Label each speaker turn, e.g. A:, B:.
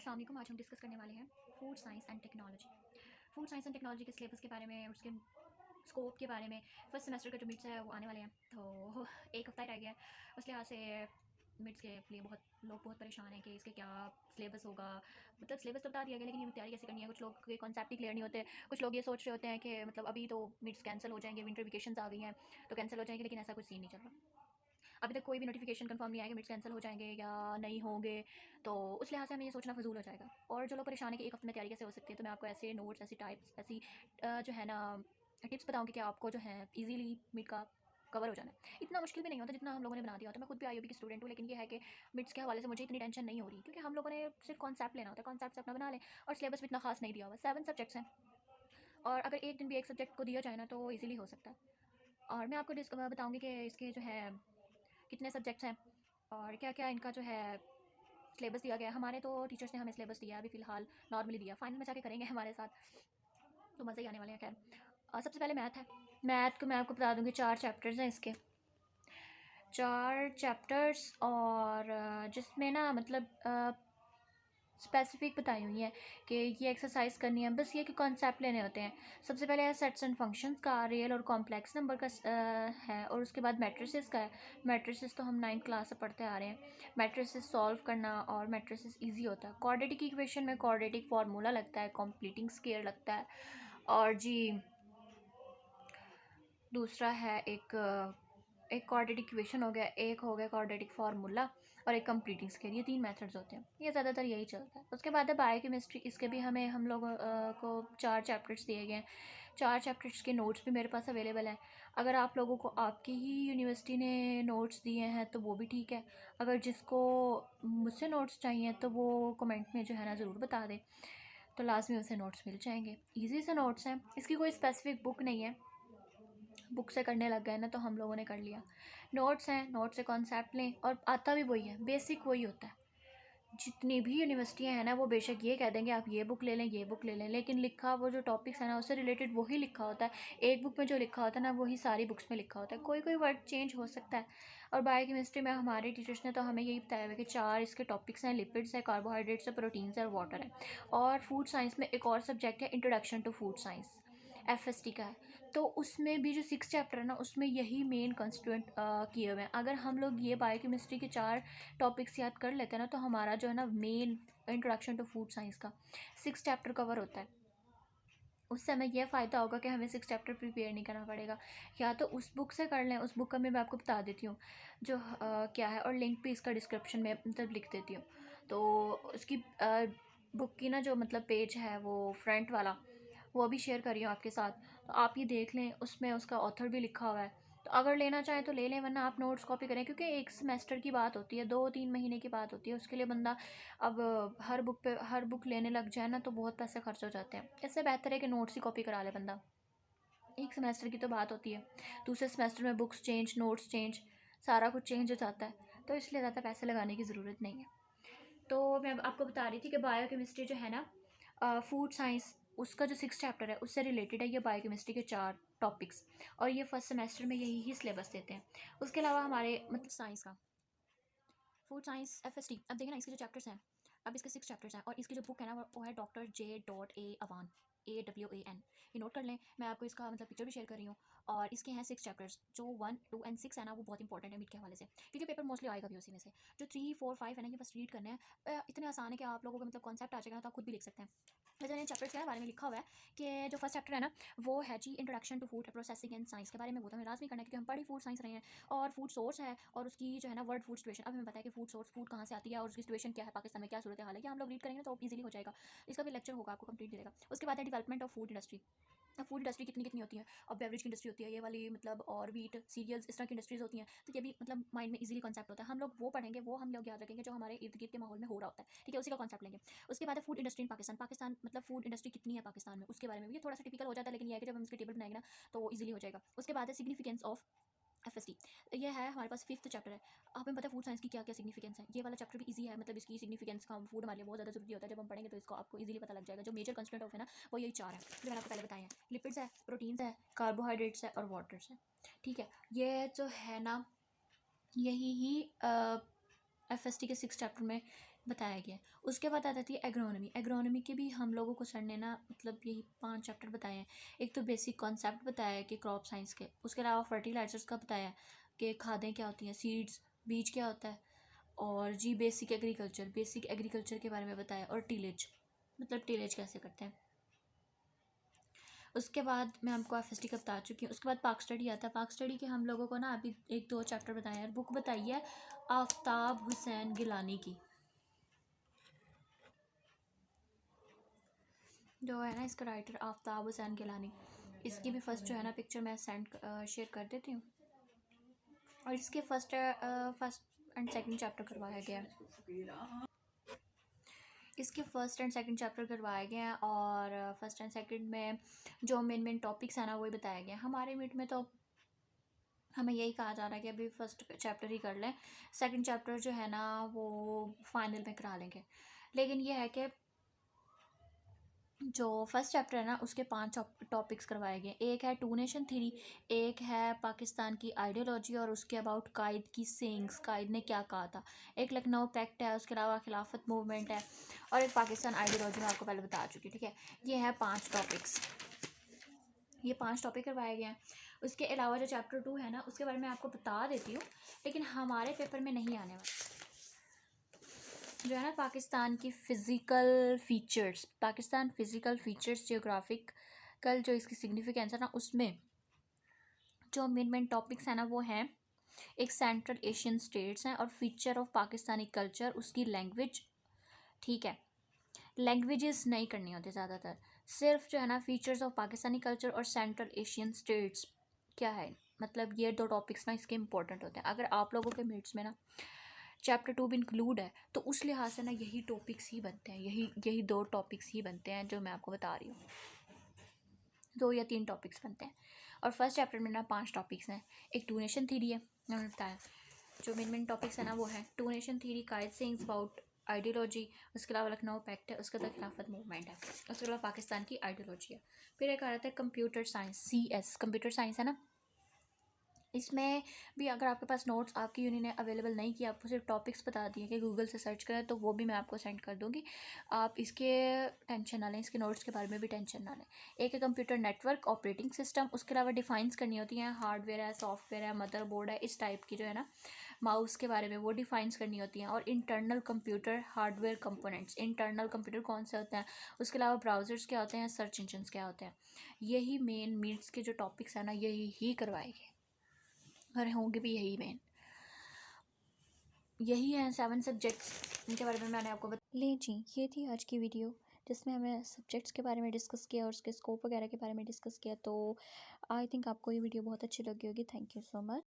A: अस्सलाम वालेकुम। आज हम डिस्कस करने वाले हैं food science and technology. Food science and technology के सिलेबस के बारे में, उसके स्कोप के बारे में। फर्स्ट सेमेस्टर का जो मिड्स है वो आने वाले हैं, तो एक हफ्ता ही रह गया है। उस लिहाज से मिड्स के लिए बहुत लोग बहुत परेशान हैं कि इसके क्या सिलेबस होगा। मतलब सिलेबस तो बता दिया गया, लेकिन ये तैयारी कैसे करनी है। कुछ लोग के कॉन्सेप्ट ही क्लियर नहीं होते। कुछ लोग ये सोच रहे होते हैं कि मतलब अभी तो मिड्स कैंसिल हो जाएंगे, विंटर वेकेशंस आ गई हैं तो कैंसिल हो जाएंगे, लेकिन ऐसा कुछ सीन नहीं चल रहा। अभी तक कोई भी नोटिफिकेशन कंफर्म नहीं आया कि मिड्स कैंसिल हो जाएंगे या नहीं होंगे, तो उस लिहाज से हमें ये सोचना फजूल हो जाएगा। और जो लोग परेशान है कि एक हफ्ते में तैयारी कैसे हो सकती है, तो मैं आपको ऐसे नोट्स, ऐसी टाइप्स, ऐसी जो है ना टिप्स बताऊँगी कि आपको जो है ईजिली मिड का कवर हो जाना है। इतना मुश्किल भी नहीं होता जितना हम लोगों ने बना दिया होता है। मैं खुद भी आईओबी की स्टूडेंट हूँ, लेकिन ये है कि मिड्स के हवाले से मुझे इतनी टेंशन नहीं हो रही, क्योंकि हम लोगों ने सिर्फ कॉन्सेप्ट लेना होता है, कॉन्सेप्ट से अपना बना लें। और सिलेबस भी इतना खास नहीं दिया हुआ, 7 सब्जेक्ट्स हैं, और अगर एक दिन भी एक सब्जेक्ट को दिया जाए ना तो ईजिली हो सकता है। और मैं आपको बताऊँगी कि इसके जो है कितने सब्जेक्ट्स हैं और क्या क्या इनका जो है सिलेबस दिया गया है। हमारे तो टीचर्स ने हमें सिलेबस दिया है अभी फ़िलहाल, नॉर्मली दिया, फाइनल में जाके करेंगे हमारे साथ, तो मज़े ही आने वाले हैं। खैर, सबसे पहले मैथ है। मैथ को मैं आपको बता दूँगी, 4 चैप्टर्स हैं इसके, 4 चैप्टर्स, और जिसमें ना मतलब स्पेसिफिक बताई हुई हैं कि ये एक्सरसाइज करनी है। बस ये कि कॉन्सेप्ट लेने होते हैं। सबसे पहले है सेट्स एंड फंक्शंस का, रियल और कॉम्प्लेक्स नंबर का है, और उसके बाद मैट्रिसेस का है। मैट्रिसेस तो हम 9th क्लास से पढ़ते आ रहे हैं। मैट्रिसेस सॉल्व करना, और मैट्रिसेस इजी होता है। क्वाड्रेटिक इक्वेशन में क्वाड्रेटिक फार्मूला लगता है, कंप्लीटिंग स्केयर लगता है, और जी दूसरा है एक क्वाड्रेटिक इक्वेशन हो गया, एक हो गया क्वाड्रेटिक फार्मूला, और एक कंप्लीटिंग स्केयर। ये 3 मेथड्स होते हैं, ये ज़्यादातर यही चलता है। उसके बाद है बायोकेमिस्ट्री। इसके भी हमें हम लोगों को 4 चैप्टर्स दिए गए हैं। 4 चैप्टर्स के नोट्स भी मेरे पास अवेलेबल हैं। अगर आप लोगों को आपकी ही यूनिवर्सिटी ने नोट्स दिए हैं तो वो भी ठीक है। अगर जिसको मुझसे नोट्स चाहिए तो वो कमेंट में जो है ना ज़रूर बता दें, तो लाजमी उसे नोट्स मिल जाएंगे। ईजी से नोट्स हैं, इसकी कोई स्पेसिफिक बुक नहीं है। बुक से करने लग गए ना तो हम लोगों ने कर लिया। नोट्स हैं, नोट से कॉन्सेप्ट लें, और आता भी वही है, बेसिक वही होता है। जितनी भी यूनिवर्सिटियाँ हैं ना, वो बेशक ये कह देंगे आप ये बुक ले लें, ये बुक ले लें, लेकिन लिखा वो जो टॉपिक्स है ना उससे रिलेटेड वही लिखा होता है। एक बुक में जो लिखा होता है ना वही सारी बुक्स में लिखा होता है, कोई कोई वर्ड चेंज हो सकता है। और बायोकेमिस्ट्री में हमारे टीचर्स ने तो हमें यही बताया हुआ कि 4 इसके टॉपिक्स हैं, लिपिड्स है, कार्बोहाइड्रेट्स है, प्रोटीन्स है, और वाटर है। और फूड साइंस में एक और सब्जेक्ट है, introduction to food science, FST का है। तो उसमें भी जो 6 चैप्टर है ना उसमें यही मेन कंस्टिट्यूएंट किए हुए हैं। अगर हम लोग ये बायोकेमिस्ट्री के 4 टॉपिक्स याद कर लेते हैं ना तो हमारा जो है ना main introduction to food science का 6 चैप्टर कवर होता है। उससे हमें यह फ़ायदा होगा कि हमें 6 चैप्टर प्रिपेयर नहीं करना पड़ेगा। या तो उस बुक से कर लें, उस बुक का मैं आपको बता देती हूँ जो क्या है, और लिंक भी इसका डिस्क्रिप्शन में मतलब लिख देती हूँ। तो उसकी बुक की ना जो मतलब पेज है वो फ्रंट वाला, वो अभी शेयर कर रही हूँ आपके साथ, तो आप ये देख लें, उसमें उसका ऑथर भी लिखा हुआ है। तो अगर लेना चाहें तो ले लें, वरना आप नोट्स कॉपी करें, क्योंकि एक सेमेस्टर की बात होती है, 2-3 महीने की बात होती है। उसके लिए बंदा अब हर बुक लेने लग जाए ना तो बहुत पैसे खर्च हो जाते हैं। इससे बेहतर है कि नोट्स ही कॉपी करा ले बंदा। एक सेमेस्टर की तो बात होती है, दूसरे सेमेस्टर में बुक्स चेंज, नोट्स चेंज, सारा कुछ चेंज हो जाता है, तो इसलिए ज़्यादा पैसे लगाने की ज़रूरत नहीं है। तो मैं अब आपको बता रही थी कि बायोकेमिस्ट्री जो है ना, फूड साइंस उसका जो 6 चैप्टर है उससे रिलेटेड है ये बायोकेमिस्ट्री के 4 टॉपिक्स, और ये फर्स्ट सेमेस्टर में यही ही सिलेबस देते हैं। उसके अलावा हमारे मतलब साइंस का फूड साइंस एफएसटी, अब देखिए ना इसके जो चैप्टर्स हैं, अब इसके 6 चैप्टर्स हैं, और इसकी जो बुक है ना वो है डॉक्टर जे अवान, AWAN। ये नोट कर लें, मैं आपको इसका मतलब पिक्चर भी शेयर कर रही हूँ। और इसके हैं 6 चैप्टर्स, जो 1, 2 एंड 6 है ना वो बहुत इंपॉर्टेंट है मिड के हवाले से, क्योंकि पेपर मोस्टली आएगा भी उसी में से। जो 3, 4, 5 है ना ये बस रीड करने हैं, इतने आसान है कि आप लोगों को मतलब कॉन्सेप्ट आ जाएगा ना तो आप खुद भी लिख सकते हैं। वैसे मैंने चैप्टर्स के बारे में लिखा हुआ है कि जो फर्स्ट चैप्टर है ना वो है जी introduction to food processing and science के बारे में। वो तो हमें लाजमी करना है क्योंकि हम पढ़ी फूड साइंस रहे हैं। और फूड सोर्स है, और उसकी जो है ना वर्ड फूड सिचुएशन, अब हमें पता है कि फूड सोर्स फूड कहाँ से आती है और उसकी सिचुएशन क्या है, पाकिस्तान में क्या सूरत हाल है, ये हम लोग रीड करेंगे तो ईजिली हो जाएगा। इसका भी लेक्चर होगा, आपको कंप्लीट मिलेगा। उसके बाद है डेवलपमेंट ऑफ फूड इंडस्ट्री। अब फूड इंडस्ट्री कितनी कितनी होती है, अब बेवरेज की इंडस्ट्री होती है ये वाली मतलब, और वीट सीरियल्स इस तरह की इंडस्ट्रीज होती हैं, तो ये भी मतलब माइंड में इजीली कॉन्सेप्ट होता है। हम लोग वो पढ़ेंगे, वो हम लोग याद रखेंगे जो हमारे इर्द गिर्द के माहौल में हो रहा होता है, ठीक है, उसी का कॉन्सेप्ट लेंगे। उसके बाद है food industry in Pakistan. Pakistan मतलब फूड इंडस्ट्री कितनी है पाकिस्तान में, उसके बारे में भी ये थोड़ा सा टिपिकल हो जाता है, लेकिन ये है कि जब हम इसके टेबल बनाएंगे ना तो ईजिली हो जाएगा। उसके बाद है सिग्निफिकेंस ऑफ एफएसटी, ये है हमारे पास 5th चैप्टर है। हमें पता है फूड साइंस की क्या क्या सिग्निफिकेंस है, ये वाला चैप्टर भी इजी है, मतलब इसकी सिग्निफिकेंस का फूड हमारे लिए बहुत ज़्यादा जरूरी होता है। जब हम पढ़ेंगे तो इसको आपको इजीली पता लग जाएगा। जो मेजर कंस्टेंट ऑफ है ना वो यही 4 है जो मैंने आपको पहले बताए हैं, लिपिड्स है, प्रोटीन्स है, कार्बोहाइड्रेट्स है, और वाटर्स है, ठीक है। ये जो है ना यही ही एफएसटी के 6 चैप्टर में बताया गया है। उसके बाद आ जाती है एग्रोनॉमी। एग्रोनॉमी के भी हम लोगों को सर ने ना मतलब यही 5 चैप्टर बताए हैं। एक तो बेसिक कॉन्सेप्ट बताया है कि क्रॉप साइंस के, उसके अलावा फर्टिलाइजर्स का बताया है कि खादें क्या होती हैं, सीड्स, बीज क्या होता है, और जी बेसिक एग्रीकल्चर के बारे में बताया, और टीलेज मतलब टीलेज कैसे करते हैं। उसके बाद मैं आपको एफएसटी का बता चुकी हूँ। उसके बाद पाक स्टडी आता है। पाक स्टडी के हम लोगों को ना अभी 1-2 चैप्टर बताए हैं। बुक बताई है आफ्ताब हुसैन गिलानी की, जो है ना इसका राइटर आफ्ताब हुसैन गिलानी। इसकी भी फर्स्ट जो है ना पिक्चर मैं शेयर कर देती हूँ। और इसके फर्स्ट एंड सेकंड चैप्टर करवाया गया है। इसके फर्स्ट एंड सेकंड चैप्टर करवाए गए हैं, और फर्स्ट एंड सेकंड में जो मेन टॉपिक्स हैं ना वही बताया गया है। हमारे मीट में तो हमें यही कहा जा रहा है कि अभी फर्स्ट चैप्टर ही कर लें, सेकंड चैप्टर जो है ना वो फाइनल में करा लेंगे। लेकिन ये है कि जो फर्स्ट चैप्टर है ना उसके 5 टॉपिक्स करवाए गए। एक है टू नेशन थ्योरी, एक है पाकिस्तान की आइडियोलॉजी, और उसके अबाउट कायद की सेइंग्स, कायद ने क्या कहा था। एक लखनऊ पैक्ट है, उसके अलावा खिलाफत मूवमेंट है, और एक पाकिस्तान आइडियोलॉजी मैं आपको पहले बता चुकी, ठीक है। ये है 5 टॉपिक्स, ये 5 टॉपिक करवाए गए हैं। उसके अलावा जो चैप्टर 2 है ना उसके बारे में आपको बता देती हूँ, लेकिन हमारे पेपर में नहीं आने वाला। जो है ना पाकिस्तान की physical features, Pakistan physical features geographical जो इसकी सिग्निफिकेंस है ना, उसमें जो मेन टॉपिक्स हैं ना वो हैं, एक सेंट्रल एशियन स्टेट्स हैं, और फीचर ऑफ पाकिस्तानी कल्चर, उसकी लैंग्वेज, ठीक है। लैंग्वेजेस नहीं करनी होती ज़्यादातर, सिर्फ जो है ना फीचर्स ऑफ पाकिस्तानी कल्चर और सेंट्रल एशियन स्टेट्स क्या है, मतलब ये 2 टॉपिक्स ना इसके इंपॉर्टेंट होते हैं। अगर आप लोगों के मीट्स में ना चैप्टर 2 भी इंक्लूड है तो उस लिहाज से ना यही टॉपिक्स ही बनते हैं, यही 2 टॉपिक्स ही बनते हैं जो मैं आपको बता रही हूँ। 2 या 3 टॉपिक्स बनते हैं, और फर्स्ट चैप्टर में ना 5 टॉपिक्स हैं। एक टू नेशन थ्योरी है, मैंने बताया। जो मेन टॉपिक्स है ना वो है two nation theory, Quaid sayings about ideology, उसके अलावा लखनऊ पैक्ट है, उसके बाद खिलाफत मूवमेंट है, उसके अलावा पाकिस्तान की आइडियोलॉजी है। फिर एक आ रहा है computer science, CS computer science है ना। इसमें भी अगर आपके पास नोट्स आपकी यूनि ने अवेलेबल नहीं किया, आपको सिर्फ टॉपिक्स बता दिए कि गूगल से सर्च करें, तो वो भी मैं आपको सेंड कर दूँगी। आप इसके टेंशन ना लें, इसके नोट्स के बारे में भी टेंशन ना लें। एक है कंप्यूटर नेटवर्क ऑपरेटिंग सिस्टम, उसके अलावा डिफाइंस करनी होती हैं, हार्डवेयर है, सॉफ्टवेयर है, मदरबोर्ड है, इस टाइप की जो है ना माउस के बारे में वो डिफाइंस करनी होती हैं। और internal computer hardware components, internal computer कौन से होते हैं, उसके अलावा ब्राउजर्स क्या होते हैं, सर्च इंजन्स क्या होते हैं। यही मेन मीट्स के जो टॉपिक्स हैं ना यही ही करवाएंगे, और होंगे भी यही मेन, यही हैं 7 सब्जेक्ट्स, इनके बारे में मैंने आपको ले जी। ये थी आज की वीडियो जिसमें हमें सब्जेक्ट्स के बारे में डिस्कस किया और उसके स्कोप वगैरह के बारे में डिस्कस किया। तो आई थिंक आपको ये वीडियो बहुत अच्छी लगी होगी। Thank you so much.